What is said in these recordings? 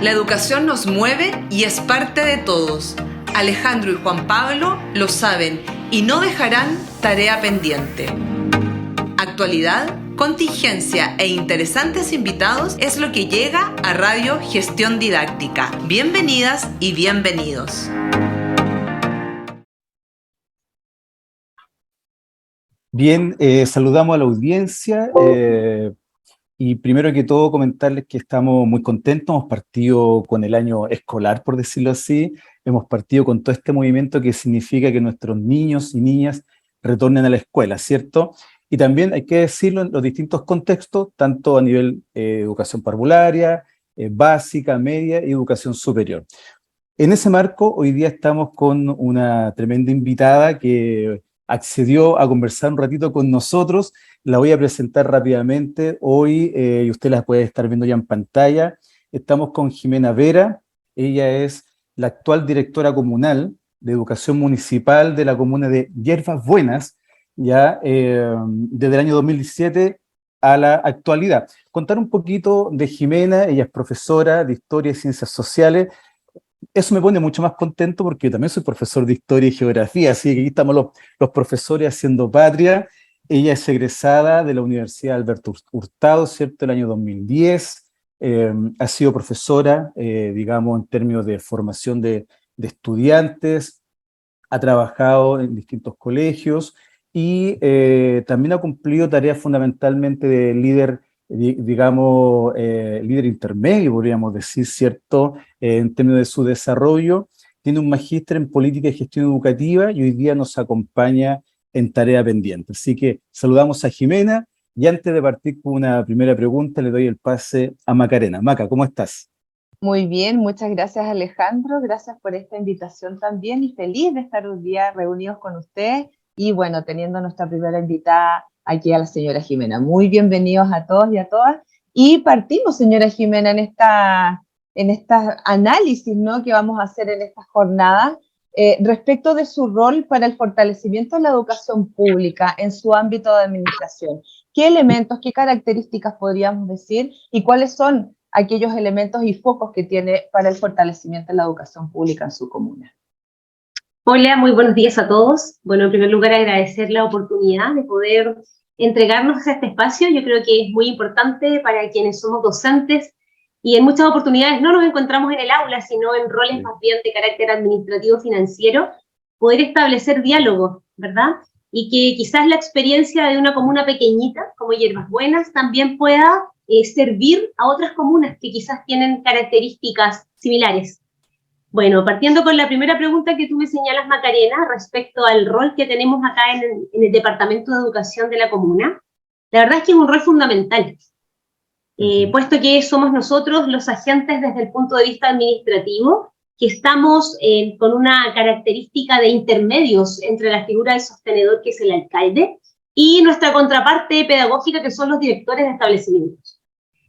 La educación nos mueve y es parte de todos. Alejandro y Juan Pablo lo saben y no dejarán tarea pendiente. Actualidad, contingencia e interesantes invitados es lo que llega a Radio Gestión Didáctica. Bienvenidas y bienvenidos. Bien, saludamos a la audiencia y primero que todo comentarles que estamos muy contentos, hemos partido con el año escolar, por decirlo así, hemos partido con todo este movimiento que significa que nuestros niños y niñas retornen a la escuela, ¿cierto? Y también hay que decirlo en los distintos contextos, tanto a nivel educación parvularia, básica, media y educación superior. En ese marco, hoy día estamos con una tremenda invitada que accedió a conversar un ratito con nosotros. La voy a presentar rápidamente hoy y usted la puede estar viendo ya en pantalla. Estamos con Jimena Vera. Ella es la actual directora comunal de educación municipal de la comuna de Hierbas Buenas, ya desde el año 2017 a la actualidad. Contar un poquito de Jimena. Ella es profesora de Historia y Ciencias Sociales. Eso me pone mucho más contento porque yo también soy profesor de Historia y Geografía, así que aquí estamos los profesores haciendo patria. Ella es egresada de la Universidad Alberto Hurtado, ¿cierto?, el año 2010. Ha sido profesora, digamos, en términos de formación de estudiantes, ha trabajado en distintos colegios y también ha cumplido tareas fundamentalmente de líder, digamos, líder intermedio, podríamos decir, ¿cierto?, en términos de su desarrollo. Tiene un magíster en política y gestión educativa y hoy día nos acompaña en tarea pendiente. Así que saludamos a Jimena y antes de partir con una primera pregunta le doy el pase a Macarena. Maca, ¿cómo estás? Muy bien, muchas gracias Alejandro, gracias por esta invitación también y feliz de estar un día reunidos con ustedes y bueno, teniendo nuestra primera invitada aquí a la señora Jimena. Muy bienvenidos a todos y a todas y partimos, señora Jimena, en esta análisis, ¿no?, que vamos a hacer en estas jornadas respecto de su rol para el fortalecimiento de la educación pública en su ámbito de administración. ¿Qué elementos, qué características podríamos decir y cuáles son aquellos elementos y focos que tiene para el fortalecimiento de la educación pública en su comuna? Hola, muy buenos días a todos. Bueno, en primer lugar agradecer la oportunidad de poder entregarnos a este espacio. Yo creo que es muy importante para quienes somos docentes y en muchas oportunidades no nos encontramos en el aula, sino en roles más bien de carácter administrativo financiero, poder establecer diálogos, ¿verdad? Y que quizás la experiencia de una comuna pequeñita como Hierbas Buenas también pueda servir a otras comunas que quizás tienen características similares. Bueno, partiendo con la primera pregunta que tú me señalas, Macarena, respecto al rol que tenemos acá en el Departamento de Educación de la comuna, la verdad es que es un rol fundamental, puesto que somos nosotros los agentes desde el punto de vista administrativo, que estamos con una característica de intermedios entre la figura del sostenedor, que es el alcalde, y nuestra contraparte pedagógica, que son los directores de establecimientos.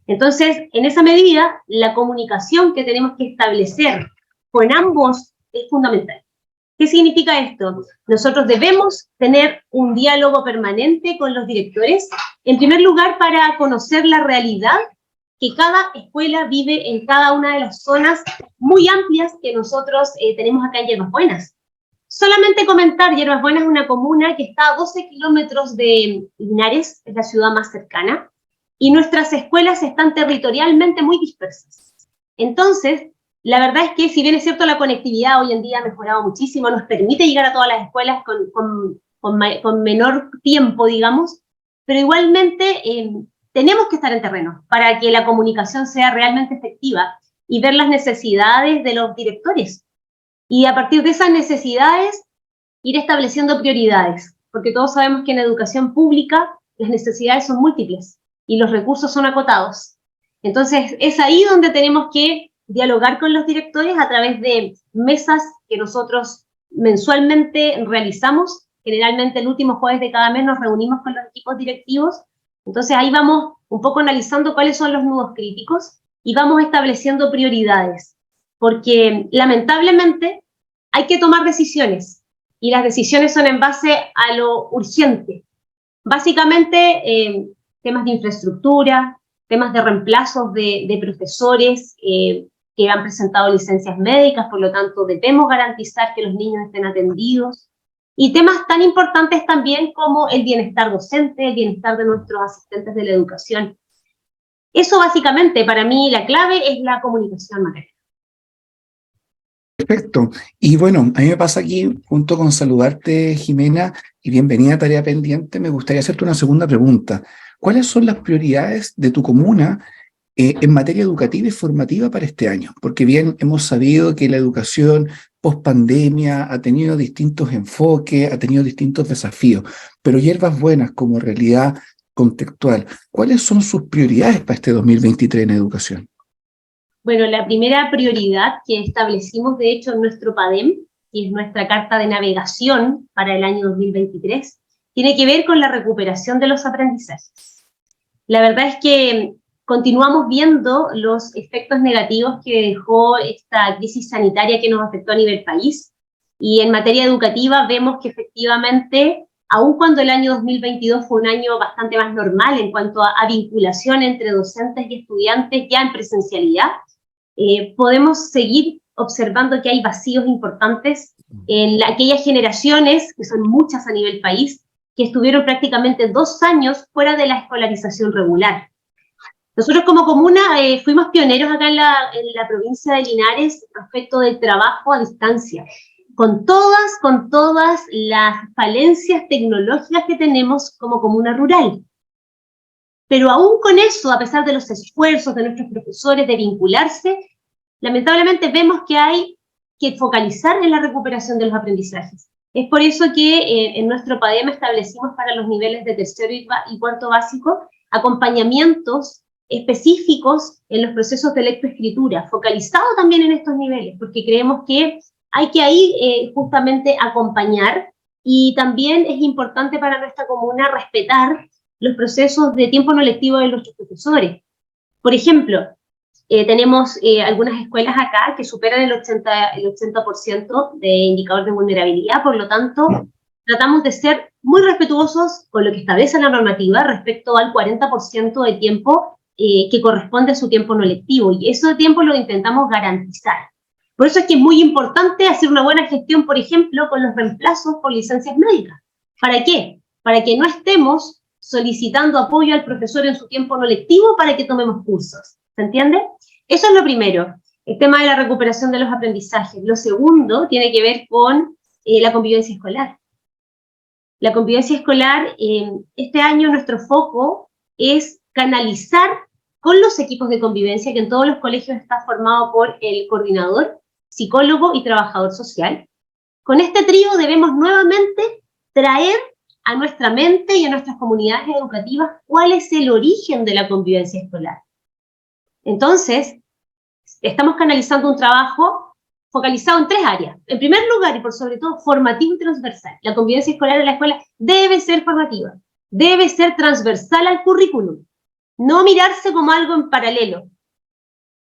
Entonces, en esa medida, la comunicación que tenemos que establecer con ambos es fundamental. ¿Qué significa esto? Nosotros debemos tener un diálogo permanente con los directores, en primer lugar para conocer la realidad que cada escuela vive en cada una de las zonas muy amplias que nosotros tenemos acá en Hierbas Buenas. Solamente comentar, Hierbas Buenas es una comuna que está a 12 kilómetros de Linares, es la ciudad más cercana, y nuestras escuelas están territorialmente muy dispersas. Entonces, la verdad es que si bien es cierto la conectividad hoy en día ha mejorado muchísimo, nos permite llegar a todas las escuelas con menor tiempo, digamos, pero igualmente tenemos que estar en terreno para que la comunicación sea realmente efectiva y ver las necesidades de los directores. Y a partir de esas necesidades, ir estableciendo prioridades, porque todos sabemos que en educación pública las necesidades son múltiples y los recursos son acotados. Entonces, es ahí donde tenemos que dialogar con los directores a través de mesas que nosotros mensualmente realizamos. Generalmente el último jueves de cada mes nos reunimos con los equipos directivos. Entonces, ahí vamos un poco analizando cuáles son los nudos críticos y vamos estableciendo prioridades, porque lamentablemente hay que tomar decisiones y las decisiones son en base a lo urgente. Básicamente, temas de infraestructura, temas de reemplazos de profesores, que han presentado licencias médicas, por lo tanto debemos garantizar que los niños estén atendidos. Y temas tan importantes también como el bienestar docente, el bienestar de nuestros asistentes de la educación. Eso básicamente, para mí, la clave es la comunicación materna. Perfecto. Y bueno, a mí me pasa aquí, junto con saludarte, Jimena, y bienvenida a Tarea Pendiente, me gustaría hacerte una segunda pregunta. ¿Cuáles son las prioridades de tu comuna en materia educativa y formativa para este año? Porque bien hemos sabido que la educación post pandemia ha tenido distintos enfoques, ha tenido distintos desafíos, pero Hierbas Buenas como realidad contextual, ¿cuáles son sus prioridades para este 2023 en educación? Bueno, la primera prioridad que establecimos, de hecho, en nuestro PADEM, que es nuestra carta de navegación para el año 2023, tiene que ver con la recuperación de los aprendizajes. La verdad es que continuamos viendo los efectos negativos que dejó esta crisis sanitaria que nos afectó a nivel país, y en materia educativa vemos que efectivamente, aun cuando el año 2022 fue un año bastante más normal en cuanto a vinculación entre docentes y estudiantes ya en presencialidad, podemos seguir observando que hay vacíos importantes en aquellas generaciones, que son muchas a nivel país, que estuvieron prácticamente 2 años fuera de la escolarización regular. Nosotros como comuna fuimos pioneros acá en la provincia de Linares respecto del trabajo a distancia, con todas las falencias tecnológicas que tenemos como comuna rural. Pero aún con eso, a pesar de los esfuerzos de nuestros profesores de vincularse, lamentablemente vemos que hay que focalizar en la recuperación de los aprendizajes. Es por eso que en nuestro PADEM establecimos para los niveles de tercero y cuarto básico acompañamientos específicos en los procesos de lectoescritura, focalizado también en estos niveles, porque creemos que hay que ahí justamente acompañar, y también es importante para nuestra comuna respetar los procesos de tiempo no lectivo de nuestros profesores. Por ejemplo, tenemos algunas escuelas acá que superan el 80% de indicador de vulnerabilidad, por lo tanto, tratamos de ser muy respetuosos con lo que establece la normativa respecto al 40% de tiempo que corresponde a su tiempo no lectivo, y ese tiempo lo intentamos garantizar. Por eso es que es muy importante hacer una buena gestión, por ejemplo, con los reemplazos por licencias médicas. ¿Para qué? Para que no estemos solicitando apoyo al profesor en su tiempo no lectivo para que tomemos cursos. ¿Se entiende? Eso es lo primero, el tema de la recuperación de los aprendizajes. Lo segundo tiene que ver con la convivencia escolar. La convivencia escolar, este año nuestro foco es canalizar con los equipos de convivencia, que en todos los colegios está formado por el coordinador, psicólogo y trabajador social. Con este trío debemos nuevamente traer a nuestra mente y a nuestras comunidades educativas cuál es el origen de la convivencia escolar. Entonces, estamos canalizando un trabajo focalizado en 3 áreas. En primer lugar, y por sobre todo, formativo y transversal. La convivencia escolar en la escuela debe ser formativa, debe ser transversal al currículum, no mirarse como algo en paralelo.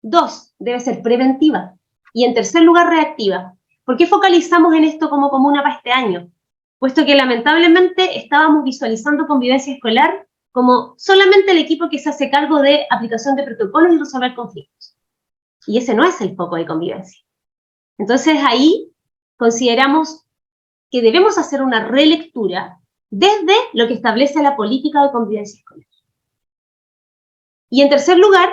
2, debe ser preventiva. Y en tercer lugar, reactiva. ¿Por qué focalizamos en esto como comuna para este año? Puesto que lamentablemente estábamos visualizando convivencia escolar como solamente el equipo que se hace cargo de aplicación de protocolos y resolver conflictos. Y ese no es el foco de convivencia. Entonces ahí consideramos que debemos hacer una relectura desde lo que establece la política de convivencia escolar. Y en tercer lugar,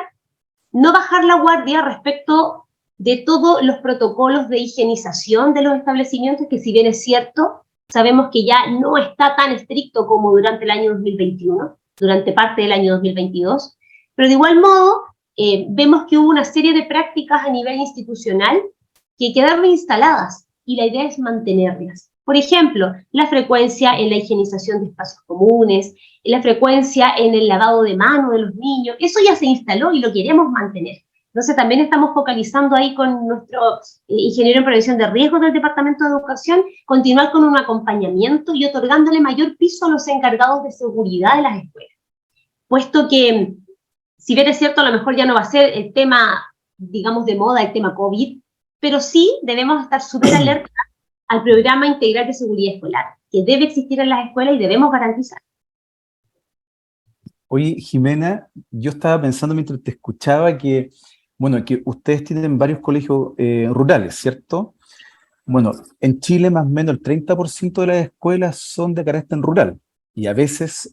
no bajar la guardia respecto de todos los protocolos de higienización de los establecimientos, que si bien es cierto, sabemos que ya no está tan estricto como durante el año 2021, durante parte del año 2022, pero de igual modo vemos que hubo una serie de prácticas a nivel institucional que quedaron instaladas y la idea es mantenerlas. Por ejemplo, la frecuencia en la higienización de espacios comunes, la frecuencia en el lavado de manos de los niños, eso ya se instaló y lo queremos mantener. Entonces también estamos focalizando ahí con nuestro ingeniero en prevención de riesgos del Departamento de Educación, continuar con un acompañamiento y otorgándole mayor piso a los encargados de seguridad de las escuelas. Puesto que, si bien es cierto, a lo mejor ya no va a ser el tema, digamos, de moda, el tema COVID, pero sí debemos estar súper alerta al programa integral de seguridad escolar, que debe existir en las escuelas y debemos garantizar. Oye, Jimena, yo estaba pensando mientras te escuchaba que Bueno, que ustedes tienen varios colegios rurales, ¿cierto? Bueno, en Chile más o menos el 30% de las escuelas son de carácter rural y a veces,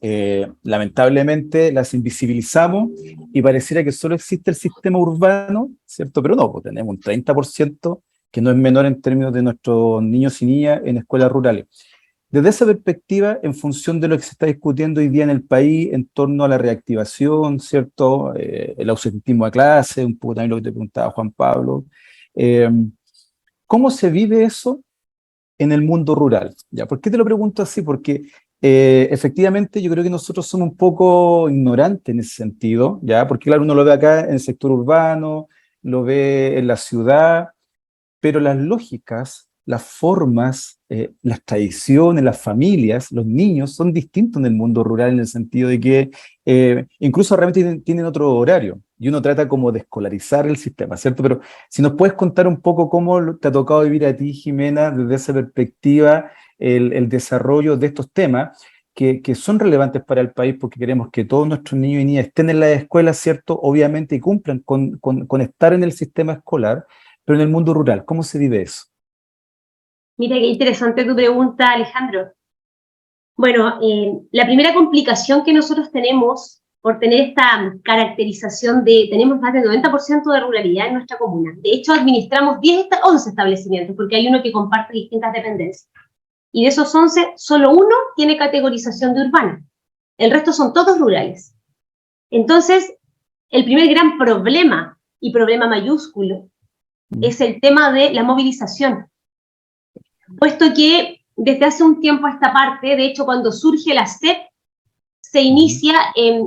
lamentablemente, las invisibilizamos y pareciera que solo existe el sistema urbano, ¿cierto? Pero no, pues tenemos un 30% que no es menor en términos de nuestros niños y niñas en escuelas rurales. Desde esa perspectiva, en función de lo que se está discutiendo hoy día en el país en torno a la reactivación, ¿cierto? El ausentismo a clase, un poco también lo que te preguntaba Juan Pablo. eh, ¿Cómo se vive eso en el mundo rural? ¿Ya? ¿Por qué te lo pregunto así? Porque efectivamente yo creo que nosotros somos un poco ignorantes en ese sentido, ¿ya? Porque claro, uno lo ve acá en el sector urbano, lo ve en la ciudad, pero las lógicas, las formas, las tradiciones, las familias, los niños son distintos en el mundo rural en el sentido de que incluso realmente tienen otro horario y uno trata como de escolarizar el sistema, ¿cierto? Pero si nos puedes contar un poco cómo te ha tocado vivir a ti, Jimena, desde esa perspectiva, el desarrollo de estos temas que son relevantes para el país porque queremos que todos nuestros niños y niñas estén en la escuela, ¿cierto? Obviamente y cumplan con estar en el sistema escolar, pero en el mundo rural, ¿cómo se vive eso? Mira, qué interesante tu pregunta, Alejandro. Bueno, la primera complicación que nosotros tenemos por tener esta caracterización tenemos más del 90% de ruralidad en nuestra comuna. De hecho, administramos 11 establecimientos, porque hay uno que comparte distintas dependencias. Y de esos 11, solo uno tiene categorización de urbana. El resto son todos rurales. Entonces, el primer gran problema, y problema mayúsculo, es el tema de la movilización. Puesto que desde hace un tiempo a esta parte, de hecho cuando surge la SEP, se inicia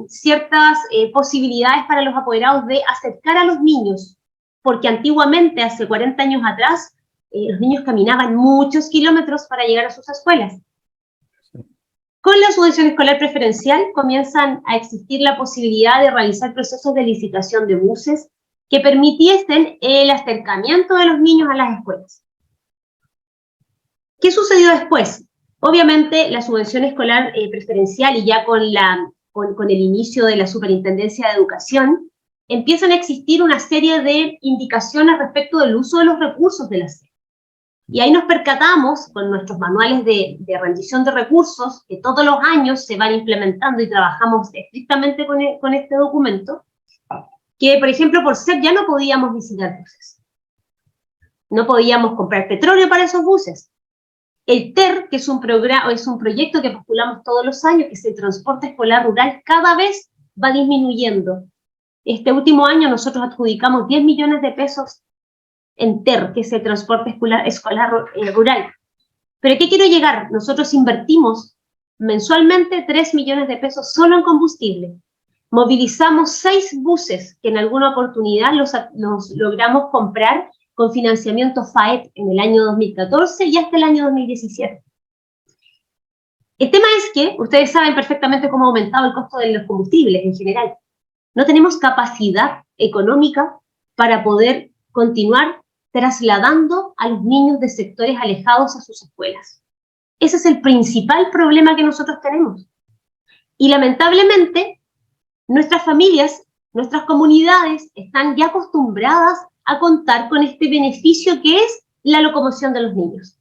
ciertas posibilidades para los apoderados de acercar a los niños, porque antiguamente, hace 40 años atrás, los niños caminaban muchos kilómetros para llegar a sus escuelas. Con la subvención escolar preferencial comienzan a existir la posibilidad de realizar procesos de licitación de buses que permitiesen el acercamiento de los niños a las escuelas. ¿Qué sucedió después? Obviamente la subvención escolar preferencial y ya con el inicio de la Superintendencia de Educación, empiezan a existir una serie de indicaciones respecto del uso de los recursos de la SEP. Y ahí nos percatamos con nuestros manuales de rendición de recursos, que todos los años se van implementando y trabajamos estrictamente con este documento, que por ejemplo por SEP ya no podíamos visitar buses. No podíamos comprar petróleo para esos buses. El TER, que es un proyecto que postulamos todos los años, que es el transporte escolar rural, cada vez va disminuyendo. Este último año nosotros adjudicamos 10 millones de pesos en TER, que es el transporte escolar rural. ¿Pero qué quiero llegar? Nosotros invertimos mensualmente 3 millones de pesos solo en combustible. Movilizamos 6 buses que en alguna oportunidad los logramos comprar con financiamiento FAEP en el año 2014 y hasta el año 2017. El tema es que ustedes saben perfectamente cómo ha aumentado el costo de los combustibles en general. No tenemos capacidad económica para poder continuar trasladando a los niños de sectores alejados a sus escuelas. Ese es el principal problema que nosotros tenemos. Y lamentablemente, nuestras familias, nuestras comunidades están ya acostumbradas a contar con este beneficio que es la locomoción de los niños.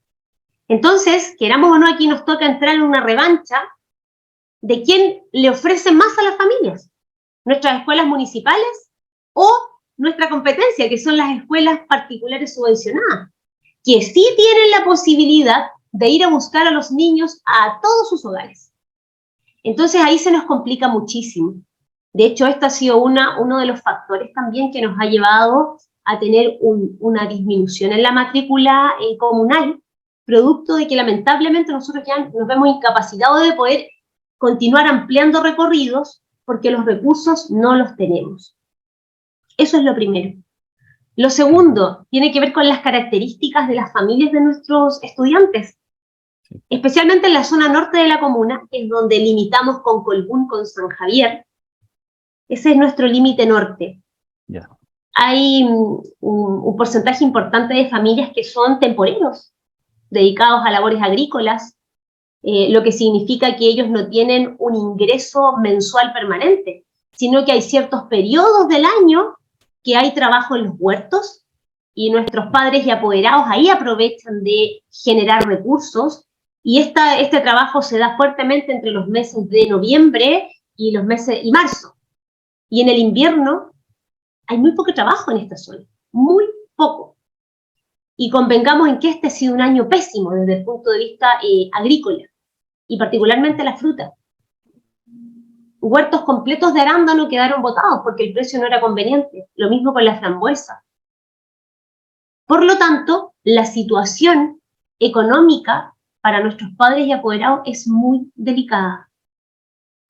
Entonces, queramos o no, aquí nos toca entrar en una revancha de quién le ofrece más a las familias, nuestras escuelas municipales o nuestra competencia, que son las escuelas particulares subvencionadas, que sí tienen la posibilidad de ir a buscar a los niños a todos sus hogares. Entonces ahí se nos complica muchísimo. De hecho, este ha sido uno de los factores también que nos ha llevado a tener una disminución en la matrícula comunal, producto de que lamentablemente nosotros ya nos vemos incapacitados de poder continuar ampliando recorridos porque los recursos no los tenemos. Eso es lo primero. Lo segundo tiene que ver con las características de las familias de nuestros estudiantes, especialmente en la zona norte de la comuna, que es donde limitamos con Colbún, con San Javier. Ese es nuestro límite norte. Yeah. Hay un porcentaje importante de familias que son temporeros, dedicados a labores agrícolas, lo que significa que ellos no tienen un ingreso mensual permanente, sino que hay ciertos periodos del año que hay trabajo en los huertos y nuestros padres y apoderados ahí aprovechan de generar recursos y este trabajo se da fuertemente entre los meses de noviembre y marzo. Y en el invierno hay muy poco trabajo en esta zona, muy poco. Y convengamos en que este ha sido un año pésimo desde el punto de vista agrícola, y particularmente la fruta. Huertos completos de arándano quedaron botados porque el precio no era conveniente. Lo mismo con la frambuesa. Por lo tanto, la situación económica para nuestros padres y apoderados es muy delicada.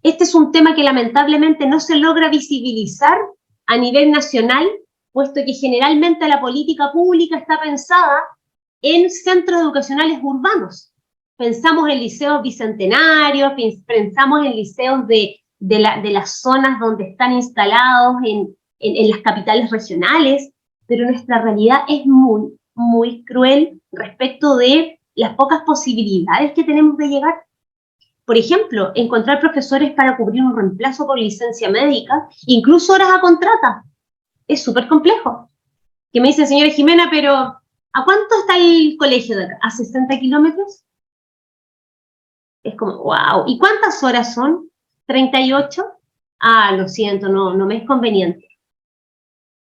Este es un tema que lamentablemente no se logra visibilizar a nivel nacional, puesto que generalmente la política pública está pensada en centros educacionales urbanos. Pensamos en liceos bicentenarios, pensamos en liceos de las zonas donde están instalados en las capitales regionales, pero nuestra realidad es muy, muy cruel respecto de las pocas posibilidades que tenemos de llegar. Por ejemplo, encontrar profesores para cubrir un reemplazo por licencia médica, incluso horas a contrata, es súper complejo. Que me dice, señora Jimena, pero ¿a cuánto está el colegio de acá? ¿A 60 kilómetros? Es como, wow. ¿Y cuántas horas son? ¿38? Ah, lo siento, no me es conveniente.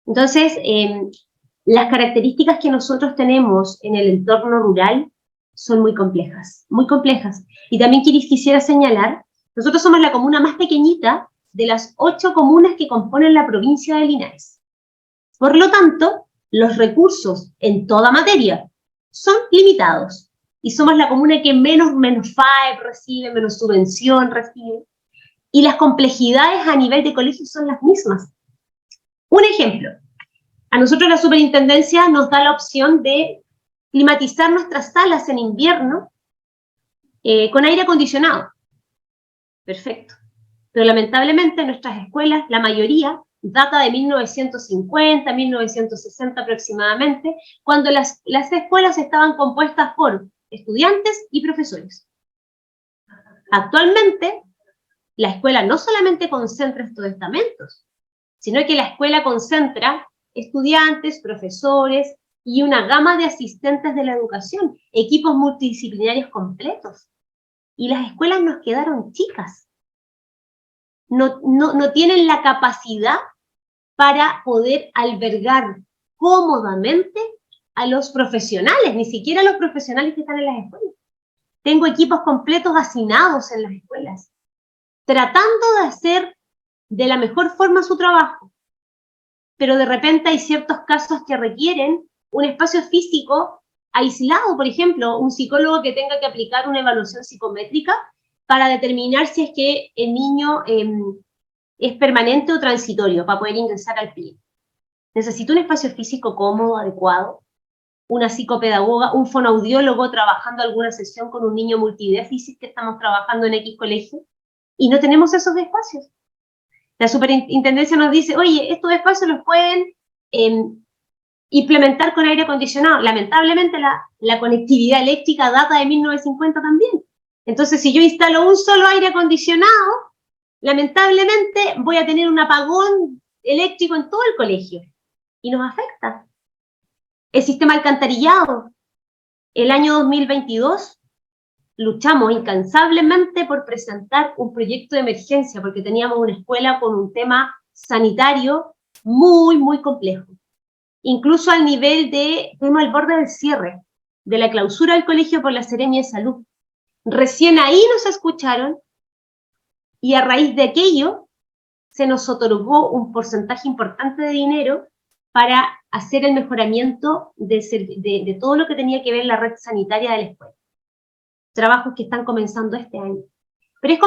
Entonces, las características que nosotros tenemos en el entorno rural son muy complejas, muy complejas. Y también quisiera señalar, nosotros somos la comuna más pequeñita de las 8 comunas que componen la provincia de Linares. Por lo tanto, los recursos en toda materia son limitados. Y somos la comuna que menos FAEP recibe, menos subvención recibe. Y las complejidades a nivel de colegio son las mismas. Un ejemplo, a nosotros la superintendencia nos da la opción de climatizar nuestras salas en invierno con aire acondicionado. Perfecto. Pero lamentablemente nuestras escuelas, la mayoría, data de 1950, 1960 aproximadamente, cuando las escuelas estaban compuestas por estudiantes y profesores. Actualmente, la escuela no solamente concentra estos estamentos, sino que la escuela concentra estudiantes, profesores y una gama de asistentes de la educación, equipos multidisciplinarios completos. Y las escuelas nos quedaron chicas. No tienen la capacidad para poder albergar cómodamente a los profesionales, ni siquiera a los profesionales que están en las escuelas. Tengo equipos completos hacinados en las escuelas, tratando de hacer de la mejor forma su trabajo, pero de repente hay ciertos casos que requieren un espacio físico aislado, por ejemplo, un psicólogo que tenga que aplicar una evaluación psicométrica para determinar si es que el niño es permanente o transitorio para poder ingresar al PIE. Necesito un espacio físico cómodo, adecuado, una psicopedagoga, un fonoaudiólogo trabajando alguna sesión con un niño multidéficit que estamos trabajando en X colegio, y no tenemos esos espacios. La superintendencia nos dice, oye, estos espacios los pueden implementar con aire acondicionado. Lamentablemente la conectividad eléctrica data de 1950 también. Entonces, si yo instalo un solo aire acondicionado, lamentablemente voy a tener un apagón eléctrico en todo el colegio y nos afecta. El sistema alcantarillado. El año 2022 luchamos incansablemente por presentar un proyecto de emergencia porque teníamos una escuela con un tema sanitario muy, muy complejo. Incluso al nivel de, estuvimos al borde del cierre, de la clausura del colegio por la Seremia de Salud. Recién ahí nos escucharon y a raíz de aquello se nos otorgó un porcentaje importante de dinero para hacer el mejoramiento de todo lo que tenía que ver la red sanitaria de la escuela. Trabajos que están comenzando este año. Pero es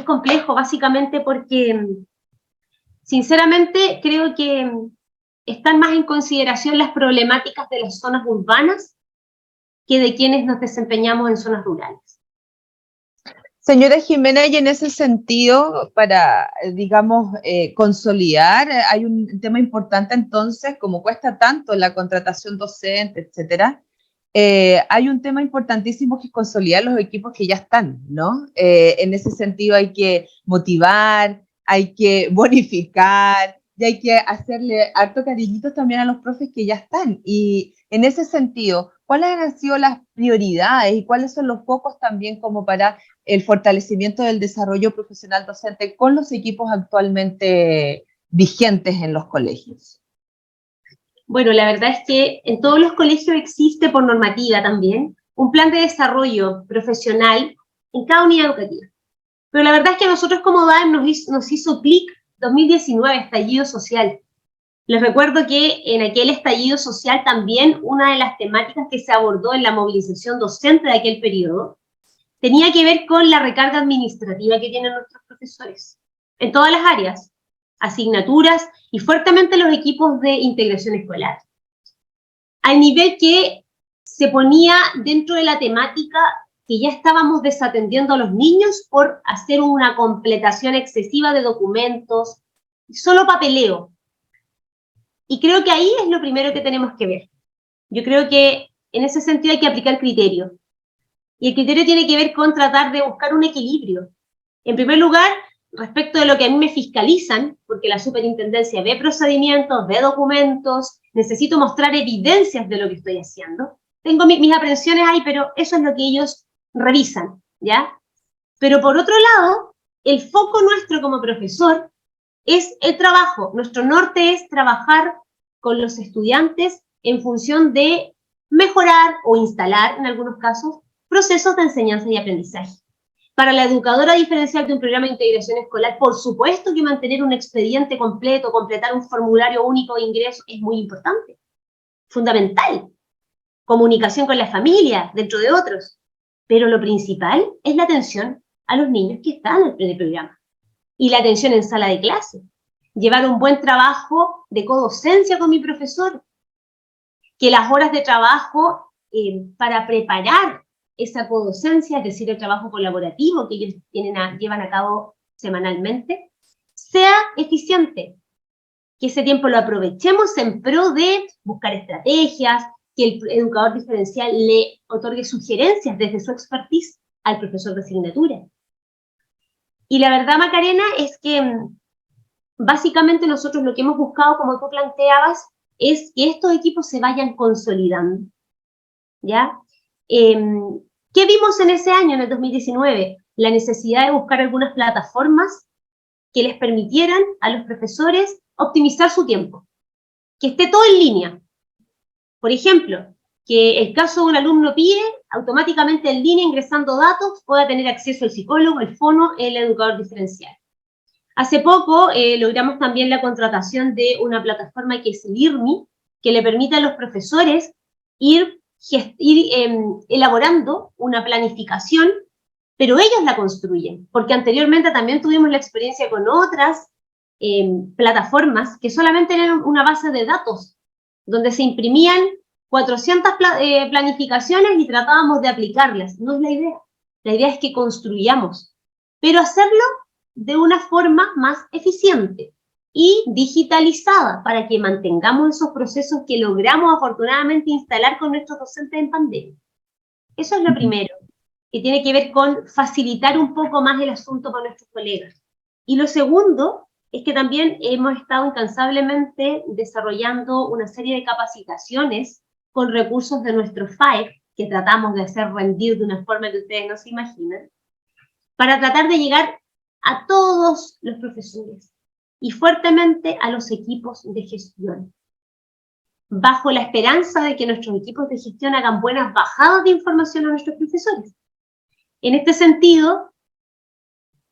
complejo básicamente porque, sinceramente, creo que están más en consideración las problemáticas de las zonas urbanas que de quienes nos desempeñamos en zonas rurales. Señora Jimena, y en ese sentido, para, digamos, consolidar, hay un tema importante entonces, como cuesta tanto la contratación docente, etcétera, hay un tema importantísimo que es consolidar los equipos que ya están, ¿no? En ese sentido hay que motivar, hay que bonificar, y hay que hacerle harto cariñitos también a los profes que ya están. Y en ese sentido, ¿cuáles han sido las prioridades y cuáles son los focos también como para el fortalecimiento del desarrollo profesional docente con los equipos actualmente vigentes en los colegios? Bueno, la verdad es que en todos los colegios existe por normativa también un plan de desarrollo profesional en cada unidad educativa. Pero la verdad es que a nosotros como DAEM nos hizo clic 2019, estallido social. Les recuerdo que en aquel estallido social también una de las temáticas que se abordó en la movilización docente de aquel periodo tenía que ver con la recarga administrativa que tienen nuestros profesores en todas las áreas, asignaturas y fuertemente los equipos de integración escolar. Al nivel que se ponía dentro de la temática que ya estábamos desatendiendo a los niños por hacer una completación excesiva de documentos, solo papeleo. Y creo que ahí es lo primero que tenemos que ver. Yo creo que en ese sentido hay que aplicar criterio. Y el criterio tiene que ver con tratar de buscar un equilibrio. En primer lugar, respecto de lo que a mí me fiscalizan, porque la superintendencia ve procedimientos, ve documentos, necesito mostrar evidencias de lo que estoy haciendo. Tengo mis aprensiones ahí, pero eso es lo que ellos revisan, ¿ya? Pero por otro lado, el foco nuestro como profesor es el trabajo. Nuestro norte es trabajar con los estudiantes en función de mejorar o instalar, en algunos casos, procesos de enseñanza y aprendizaje. Para la educadora diferencial de un programa de integración escolar, por supuesto que mantener un expediente completo, completar un formulario único de ingreso es muy importante, fundamental. Comunicación con la familia, dentro de otros. Pero lo principal es la atención a los niños que están en el programa. Y la atención en sala de clase. Llevar un buen trabajo de codocencia con mi profesor. Que las horas de trabajo para preparar esa codocencia, es decir, el trabajo colaborativo que ellos llevan a cabo semanalmente, sea eficiente. Que ese tiempo lo aprovechemos en pro de buscar estrategias, que el educador diferencial le otorgue sugerencias desde su expertise al profesor de asignatura. Y la verdad, Macarena, es que básicamente nosotros lo que hemos buscado, como tú planteabas, es que estos equipos se vayan consolidando, ¿ya? ¿Qué vimos en ese año, en el 2019? La necesidad de buscar algunas plataformas que les permitieran a los profesores optimizar su tiempo, que esté todo en línea. Por ejemplo, que el caso de un alumno pide, automáticamente en línea, ingresando datos, pueda tener acceso al psicólogo, el fono, el educador diferencial. Hace poco logramos también la contratación de una plataforma que es el IRMI, que le permite a los profesores ir elaborando una planificación, pero ellos la construyen, porque anteriormente también tuvimos la experiencia con otras plataformas que solamente eran una base de datos, donde se imprimían 400 planificaciones y tratábamos de aplicarlas. No es la idea. La idea es que construyamos, pero hacerlo de una forma más eficiente y digitalizada para que mantengamos esos procesos que logramos afortunadamente instalar con nuestros docentes en pandemia. Eso es lo primero, que tiene que ver con facilitar un poco más el asunto para nuestros colegas. Y lo segundo es que también hemos estado incansablemente desarrollando una serie de capacitaciones con recursos de nuestro FAEC, que tratamos de hacer rendir de una forma que ustedes no se imaginan, para tratar de llegar a todos los profesores y fuertemente a los equipos de gestión, bajo la esperanza de que nuestros equipos de gestión hagan buenas bajadas de información a nuestros profesores. En este sentido,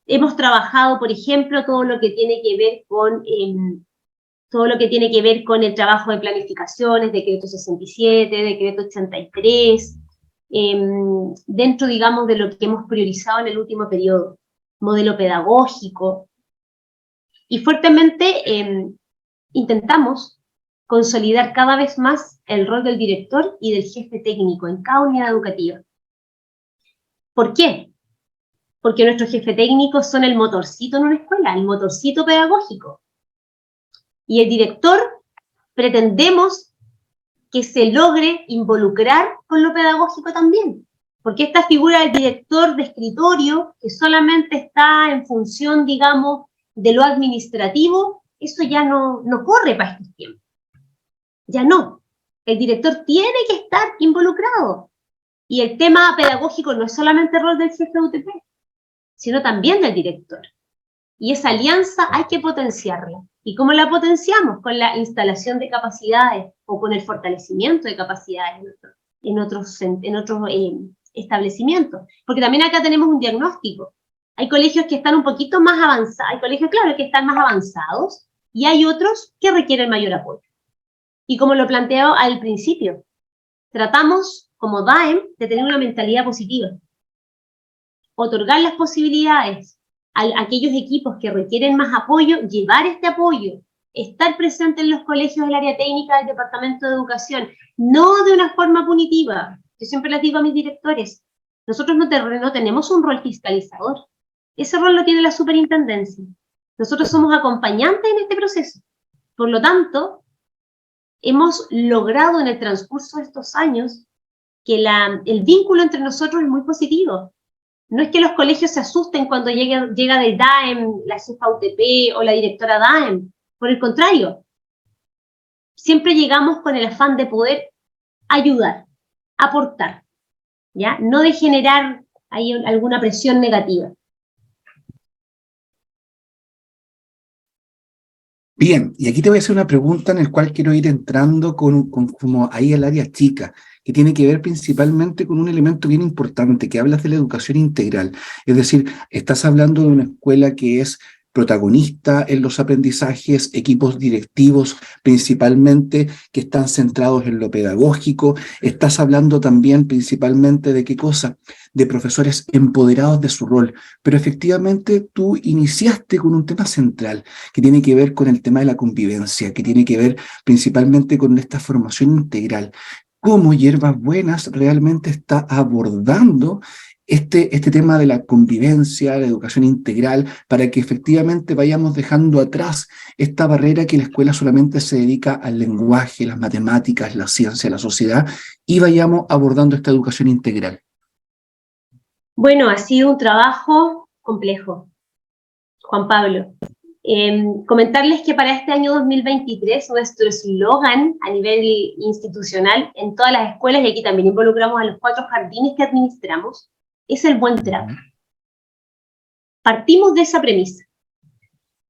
hemos trabajado, por ejemplo, todo lo que tiene que ver con el trabajo de planificaciones, decreto 67, decreto 83, dentro, digamos, de lo que hemos priorizado en el último periodo, modelo pedagógico, y fuertemente intentamos consolidar cada vez más el rol del director y del jefe técnico en cada unidad educativa. ¿Por qué? Porque nuestros jefes técnicos son el motorcito en una escuela, el motorcito pedagógico. Y el director pretendemos que se logre involucrar con lo pedagógico también. Porque esta figura del director de escritorio, que solamente está en función, digamos, de lo administrativo, eso ya no corre para estos tiempos. Ya no. El director tiene que estar involucrado. Y el tema pedagógico no es solamente el rol del jefe de UTP, sino también del director. Y esa alianza hay que potenciarla. ¿Y cómo la potenciamos? Con la instalación de capacidades o con el fortalecimiento de capacidades en otros establecimientos. Porque también acá tenemos un diagnóstico. Hay colegios que están un poquito más avanzados, hay colegios, claro, que están más avanzados, y hay otros que requieren mayor apoyo. Y como lo planteo al principio, tratamos como DAEM de tener una mentalidad positiva. Otorgar las posibilidades a aquellos equipos que requieren más apoyo, llevar este apoyo, estar presente en los colegios del área técnica del Departamento de Educación, no de una forma punitiva. Yo siempre les digo a mis directores, nosotros no tenemos un rol fiscalizador. Ese rol lo tiene la superintendencia. Nosotros somos acompañantes en este proceso. Por lo tanto, hemos logrado en el transcurso de estos años que el vínculo entre nosotros es muy positivo. No es que los colegios se asusten cuando llega del DAEM, la jefa UTP o la directora DAEM. Por el contrario, siempre llegamos con el afán de poder ayudar, aportar, ¿ya? No de generar ahí alguna presión negativa. Bien, y aquí te voy a hacer una pregunta en la cual quiero ir entrando como ahí al área chica, que tiene que ver principalmente con un elemento bien importante, que hablas de la educación integral. Es decir, estás hablando de una escuela que es protagonista en los aprendizajes, equipos directivos principalmente que están centrados en lo pedagógico. Estás hablando también principalmente de qué cosa, de profesores empoderados de su rol. Pero efectivamente tú iniciaste con un tema central que tiene que ver con el tema de la convivencia, que tiene que ver principalmente con esta formación integral. ¿Cómo Hierbas Buenas realmente está abordando este tema de la convivencia, la educación integral, para que efectivamente vayamos dejando atrás esta barrera que la escuela solamente se dedica al lenguaje, las matemáticas, la ciencia, la sociedad, y vayamos abordando esta educación integral? Bueno, ha sido un trabajo complejo, Juan Pablo. Comentarles que para este año 2023 nuestro eslogan a nivel institucional en todas las escuelas, y aquí también involucramos a los 4 jardines que administramos, es el buen trato. Partimos de esa premisa,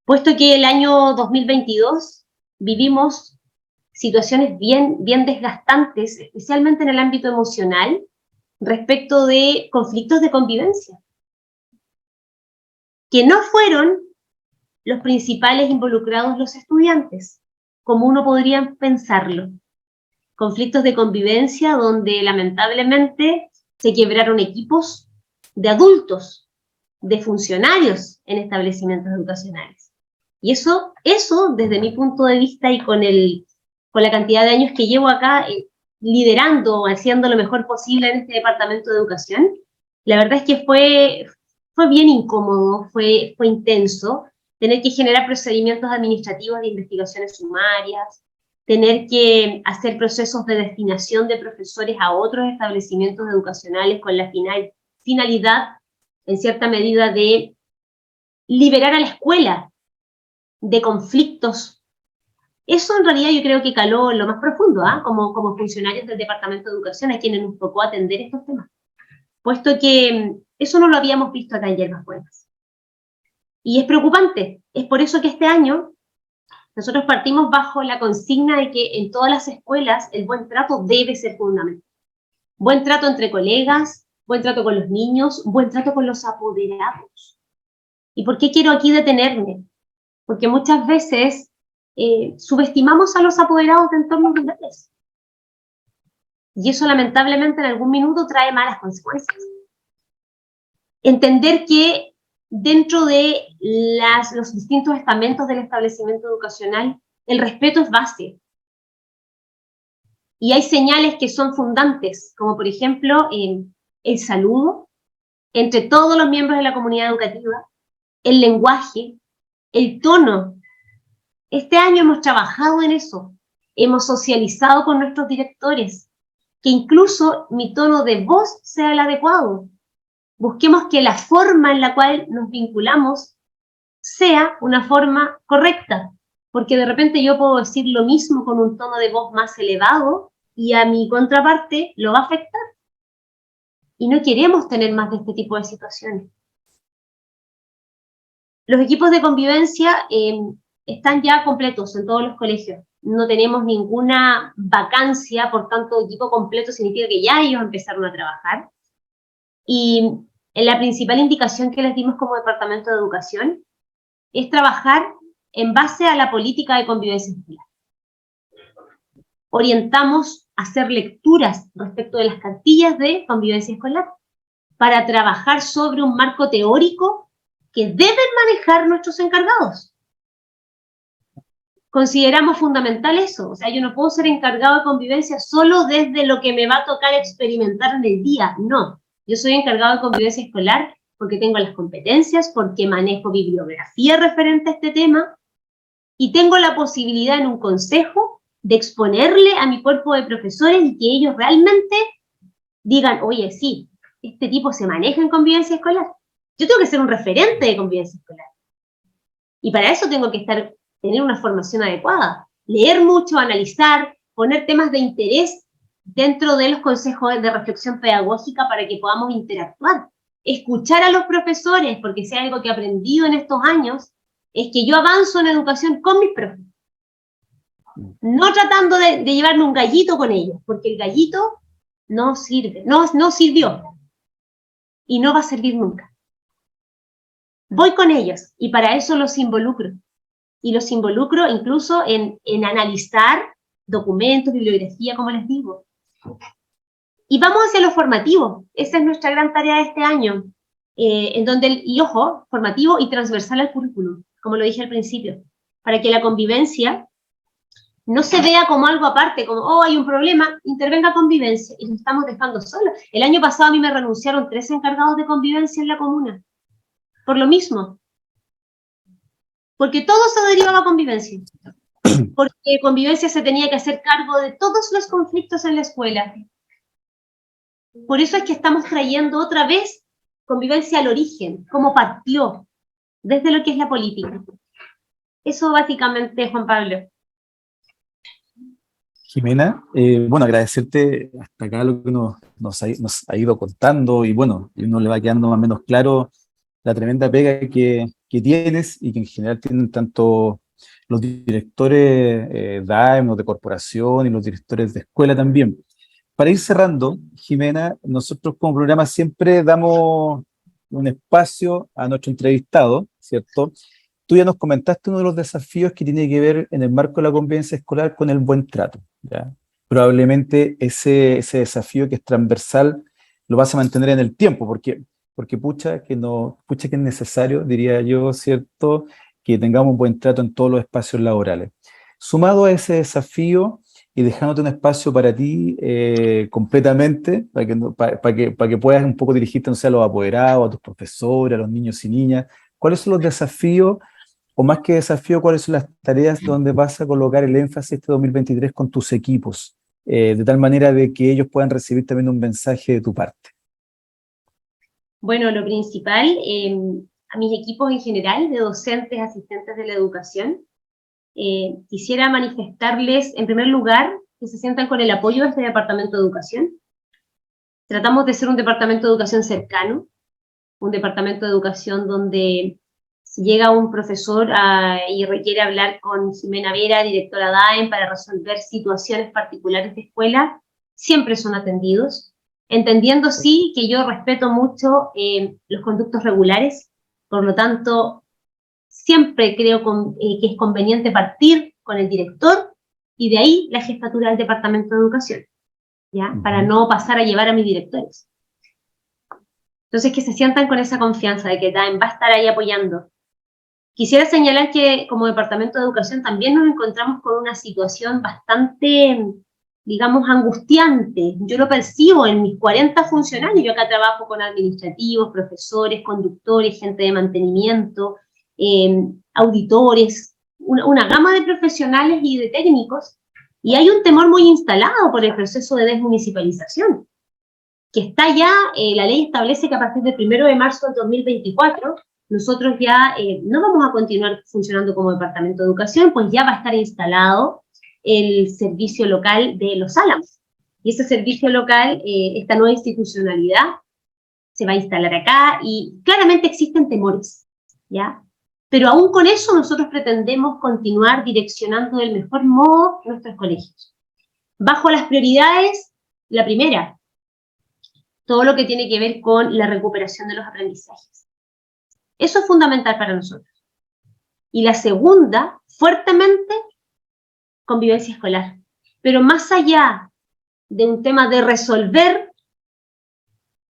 puesto que el año 2022 vivimos situaciones bien desgastantes, especialmente en el ámbito emocional, respecto de conflictos de convivencia, que no fueron los principales involucrados los estudiantes, como uno podría pensarlo. Conflictos de convivencia donde lamentablemente se quebraron equipos de adultos, de funcionarios en establecimientos educacionales. Y eso desde mi punto de vista y con la cantidad de años que llevo acá liderando, haciendo lo mejor posible en este departamento de educación, la verdad es que fue bien incómodo, fue intenso, tener que generar procedimientos administrativos de investigaciones sumarias, tener que hacer procesos de destinación de profesores a otros establecimientos educacionales con la finalidad, en cierta medida, de liberar a la escuela de conflictos. Eso en realidad yo creo que caló en lo más profundo, como funcionarios del Departamento de Educación, a quienes nos tocó atender estos temas, puesto que eso no lo habíamos visto acá en Hierbas Buenas. Y es preocupante, es por eso que este año nosotros partimos bajo la consigna de que en todas las escuelas el buen trato debe ser fundamental. Buen trato entre colegas, buen trato con los niños, buen trato con los apoderados. ¿Y por qué quiero aquí detenerme? Porque muchas veces subestimamos a los apoderados de entornos rurales. Y eso lamentablemente en algún minuto trae malas consecuencias. Entender que dentro de los distintos estamentos del establecimiento educacional, el respeto es base. Y hay señales que son fundantes, como por ejemplo el saludo entre todos los miembros de la comunidad educativa, el lenguaje, el tono. Este año hemos trabajado en eso, hemos socializado con nuestros directores, que incluso mi tono de voz sea el adecuado. Busquemos que la forma en la cual nos vinculamos sea una forma correcta. porque de repente yo puedo decir lo mismo con un tono de voz más elevado y a mi contraparte lo va a afectar. Y no queremos tener más de este tipo de situaciones. Los equipos de convivencia están ya completos en todos los colegios. No tenemos ninguna vacancia, por tanto, equipo completo significa que ya ellos empezaron a trabajar. Y la principal indicación que les dimos como Departamento de Educación es trabajar en base a la política de convivencia escolar. Orientamos a hacer lecturas respecto de las cartillas de convivencia escolar para trabajar sobre un marco teórico que deben manejar nuestros encargados. Consideramos fundamental eso, o sea, yo no puedo ser encargado de convivencia solo desde lo que me va a tocar experimentar en el día, no. Yo soy encargado de convivencia escolar porque tengo las competencias, porque manejo bibliografía referente a este tema, y tengo la posibilidad en un consejo de exponerle a mi cuerpo de profesores y que ellos realmente digan, oye, sí, este tipo se maneja en convivencia escolar. Yo tengo que ser un referente de convivencia escolar. Y para eso tengo que tener una formación adecuada, leer mucho, analizar, poner temas de interés dentro de los consejos de reflexión pedagógica para que podamos interactuar, escuchar a los profesores, porque si hay algo que he aprendido en estos años, es que yo avanzo en educación con mis profes, no tratando de llevarme un gallito con ellos, porque el gallito no sirve, no sirvió, y no va a servir nunca. Voy con ellos, y para eso los involucro. Y los involucro incluso en analizar documentos, bibliografía, como les digo. Y vamos hacia lo formativo. Esa es nuestra gran tarea de este año. En donde, y ojo, formativo y transversal al currículum, como lo dije al principio, para que la convivencia no se vea como algo aparte, como, oh, hay un problema, intervenga convivencia, y nos estamos dejando solos. El año pasado a mí me renunciaron 3 encargados de convivencia en la comuna, por lo mismo. Porque todo se derivaba a convivencia. Porque convivencia se tenía que hacer cargo de todos los conflictos en la escuela. Por eso es que estamos trayendo otra vez convivencia al origen, como partió, desde lo que es la política. Eso básicamente, Juan Pablo. Jimena, bueno, agradecerte hasta acá lo que nos ha ido contando y bueno, y uno le va quedando más o menos claro la tremenda pega que tienes y que en general tienen tanto los directores DAEM, de corporación y los directores de escuela también. Para ir cerrando, Jimena, nosotros como programa siempre damos un espacio a nuestro entrevistado, ¿cierto? Tú ya nos comentaste uno de los desafíos que tiene que ver en el marco de la convivencia escolar con el buen trato, ¿ya? Probablemente ese desafío que es transversal lo vas a mantener en el tiempo, porque pucha que es necesario, diría yo, ¿cierto?, que tengamos un buen trato en todos los espacios laborales. Sumado a ese desafío y dejándote un espacio para ti completamente, para que puedas un poco dirigirte, no sé, a los apoderados, a tus profesores, a los niños y niñas, ¿cuáles son los desafíos, o más que desafíos, cuáles son las tareas donde vas a colocar el énfasis este 2023 con tus equipos, de tal manera de que ellos puedan recibir también un mensaje de tu parte? Bueno, lo principal, a mis equipos en general, de docentes, asistentes de la educación, quisiera manifestarles, en primer lugar, que se sientan con el apoyo de este Departamento de Educación. Tratamos de ser un Departamento de Educación cercano, un Departamento de Educación donde si llega un profesor y requiere hablar con Jimena Vera, directora DAEM, para resolver situaciones particulares de escuela, siempre son atendidos, entendiendo sí que yo respeto mucho los conductos regulares, por lo tanto, siempre creo que es conveniente partir con el director y de ahí la jefatura del Departamento de Educación, ¿ya? Para no pasar a llevar a mis directores. Entonces, que se sientan con esa confianza de que DAEM va a estar ahí apoyando. Quisiera señalar que como Departamento de Educación también nos encontramos con una situación bastante, digamos, angustiante. Yo lo percibo en mis 40 funcionarios. Yo acá trabajo con administrativos, profesores, conductores, gente de mantenimiento, auditores, una gama de profesionales y de técnicos, y hay un temor muy instalado por el proceso de desmunicipalización, que está ya, la ley establece que a partir del 1 de marzo del 2024 nosotros ya no vamos a continuar funcionando como Departamento de Educación, pues ya va a estar instalado el servicio local de Los Álamos. Y ese servicio local, esta nueva institucionalidad, se va a instalar acá y claramente existen temores, ¿ya? Pero aún con eso nosotros pretendemos continuar direccionando del mejor modo nuestros colegios. Bajo las prioridades, la primera, todo lo que tiene que ver con la recuperación de los aprendizajes. Eso es fundamental para nosotros. Y la segunda, fuertemente, convivencia escolar. Pero más allá de un tema de resolver,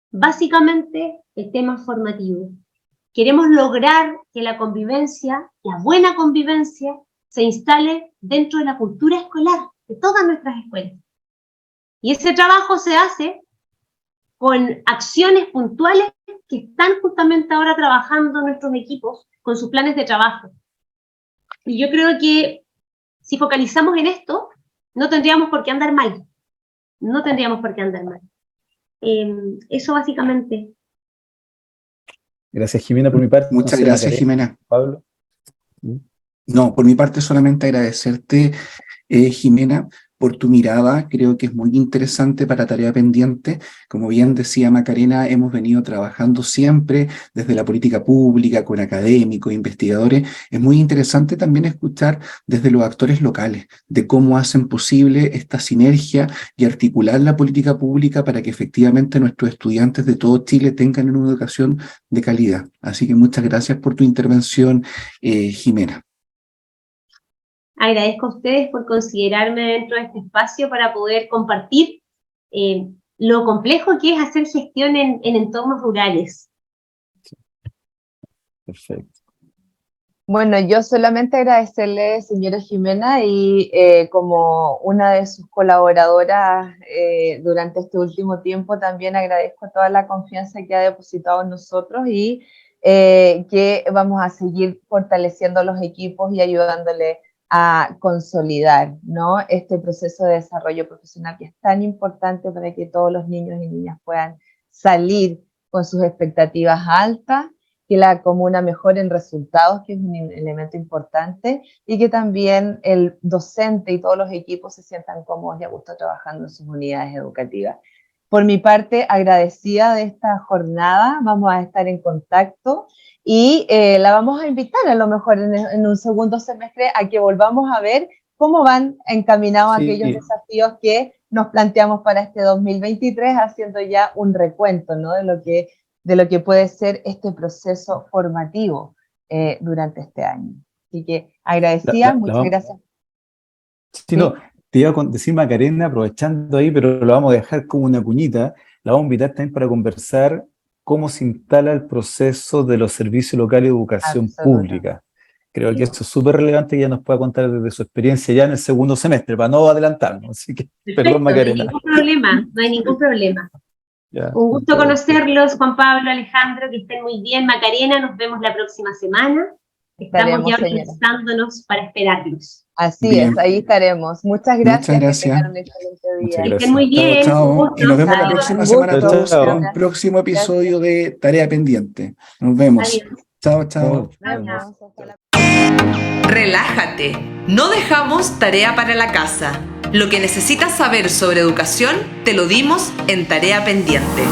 básicamente el tema formativo. Queremos lograr que la convivencia, la buena convivencia, se instale dentro de la cultura escolar de todas nuestras escuelas. Y ese trabajo se hace con acciones puntuales que están justamente ahora trabajando nuestros equipos con sus planes de trabajo. Y yo creo que si focalizamos en esto, no tendríamos por qué andar mal. No tendríamos por qué andar mal. Eso básicamente. Gracias, Jimena, por mi parte. Muchas No sé, gracias, Macarena, Jimena. Pablo. No, por mi parte solamente agradecerte, Jimena, por tu mirada. Creo que es muy interesante para Tarea Pendiente. Como bien decía Macarena, hemos venido trabajando siempre desde la política pública, con académicos, investigadores. Es muy interesante también escuchar desde los actores locales, de cómo hacen posible esta sinergia y articular la política pública para que efectivamente nuestros estudiantes de todo Chile tengan una educación de calidad. Así que muchas gracias por tu intervención, Jimena. Agradezco a ustedes por considerarme dentro de este espacio para poder compartir lo complejo que es hacer gestión en entornos rurales. Perfecto. Bueno, yo solamente agradecerle, señora Jimena, y como una de sus colaboradoras durante este último tiempo, también agradezco toda la confianza que ha depositado en nosotros y que vamos a seguir fortaleciendo los equipos y ayudándole a consolidar, ¿no?, este proceso de desarrollo profesional que es tan importante para que todos los niños y niñas puedan salir con sus expectativas altas, que la comuna mejore en resultados, que es un elemento importante, y que también el docente y todos los equipos se sientan cómodos y a gusto trabajando en sus unidades educativas. Por mi parte, agradecida de esta jornada, vamos a estar en contacto y la vamos a invitar a lo mejor en un segundo semestre a que volvamos a ver cómo van encaminados aquellos desafíos que nos planteamos para este 2023, haciendo ya un recuento, ¿no?, de lo que puede ser este proceso formativo durante este año. Así que agradecida, muchas gracias. Sí, no, te iba a decir, Macarena, aprovechando ahí, pero lo vamos a dejar como una cuñita, la vamos a invitar también para conversar cómo se instala el proceso de los servicios locales de educación pública. Creo que eso es súper relevante y ella nos pueda contar desde su experiencia ya en el segundo semestre, para no adelantarnos. Así que, perfecto, perdón, Macarena. No hay ningún problema. Ya, un gusto conocerlos, Juan Pablo, Alejandro, que estén muy bien. Macarena, nos vemos la próxima semana. Estamos ya organizándonos para esperarlos. Así bien. Es, ahí estaremos. Muchas gracias. Muchas gracias. Que tengan un excelente día. Que estén muy bien. Chao. Y nos vemos la próxima semana a todos en un próximo episodio de Tarea Pendiente. Nos vemos. Adiós. Chao, chao. Relájate. No dejamos tarea para la casa. Lo que necesitas saber sobre educación te lo dimos en Tarea Pendiente.